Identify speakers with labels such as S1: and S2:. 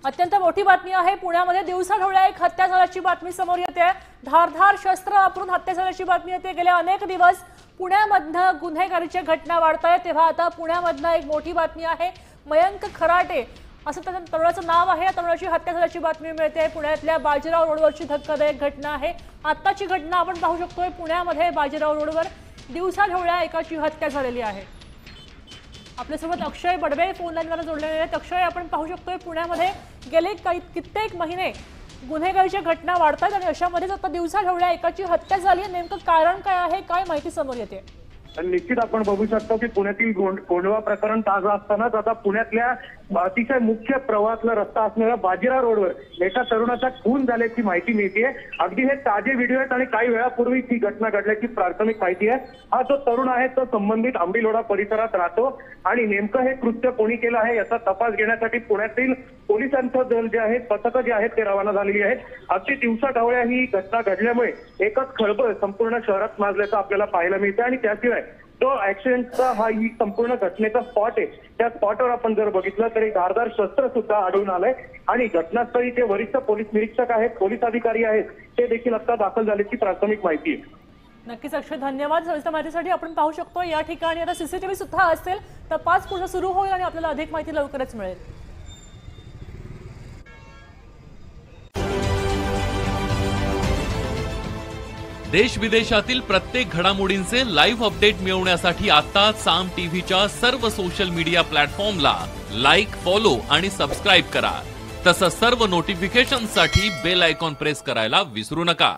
S1: अत्यंत मोठी बातमी आहे। पुण्यामध्ये दिवसाढवळ्या एक हत्या झाल्याची बातमी समोर येते। धारधार शस्त्र वापरून हत्या झाल्याची बातमी येते। गेल्या अनेक दिवस पुण्यामधनं गुन्हेगारीच्या घटना वाढतायत, तेव्हा आता पुण्यामधनं एक मोठी बातमी आहे। मयंक खराटे असं त्या तरुणाचं नाव आहे। तरुणाची हत्या झाल्याची बातमी मिळते। पुण्यातल्या बाजीराव रोडवरची धक्कादायक घटना आहे। आत्ताची घटना आपण पाहू शकतोय। पुण्यामध्ये बाजीराव रोडवर दिवसाढवळ्या एकाची हत्या झालेली आहे। आपल्यासोबत अक्षय बडवे फोन लाईनवर जोडलेले आहेत। अक्षय, आपण पाहू शकतोय पुण्यामध्ये गेले कित्येक महिने गुन्हेगारीच्या घटना वाढतात आणि अशामध्येच आता दिवसाढवळ्या एकाची हत्या झाली आहे। नेमकं कारण काय आहे, काय माहिती समोर येते?
S2: निश्चित आपण बघू शकतो की पुण्यातील कोंढवा प्रकरण ताजं असतानाच आता पुण्यातल्या अतिशय मुख्य प्रवाहातला रस्ता असणाऱ्या बाजीराव रोडवर एका तरुणाचा खून झाल्याची माहिती मिळतेय। अगदी हे ताजे व्हिडिओ आहेत आणि काही वेळापूर्वी ही घटना घडल्याची प्राथमिक माहिती आहे। हा जो तरुण आहे तो संबंधित आंबीलोडा परिसरात राहतो आणि नेमकं हे कृत्य कोणी केलं आहे याचा तपास घेण्यासाठी पुण्यातील पोलिसांचं दल जे आहे, पथकं जे आहेत ते रवाना झालेली आहेत। अगदी दिवसाढवळ्या ही घटना घडल्यामुळे एकच खळबळ संपूर्ण शहरात माजल्याचं आपल्याला पाहायला मिळतं आणि त्याशिवाय जो ऍक्सिडेंटचा ही संपूर्ण घटनेचा स्पॉट आहे, त्या स्पॉटवर आपण जर बघितलं तर एक धारदार शस्त्र सुद्धा आढळून आलंय आणि घटनास्थळी जे वरिष्ठ पोलीस निरीक्षक आहेत, पोलीस अधिकारी आहेत, ते देखील आता दाखल झाल्याची प्राथमिक माहिती आहे।
S1: नक्कीच अक्षय, धन्यवाद सविस्तर माहितीसाठी। आपण पाहू शकतो या ठिकाणी आता सीसीटीव्ही सुद्धा असेल, तपास पूर्ण सुरू होईल आणि आपल्याला अधिक माहिती लवकरच मिळेल।
S3: देश विदेशातील प्रत्येक घडामोडींचे लाईव्ह अपडेट मिळवण्यासाठी आता साम टीव्हीच्या सर्व सोशल मीडिया प्लॅटफॉर्मला लाईक, फॉलो आणि सबस्क्राईब करा। तसंच सर्व नोटिफिकेशनसाठी बेल आयकॉन प्रेस करायला विसरू नका।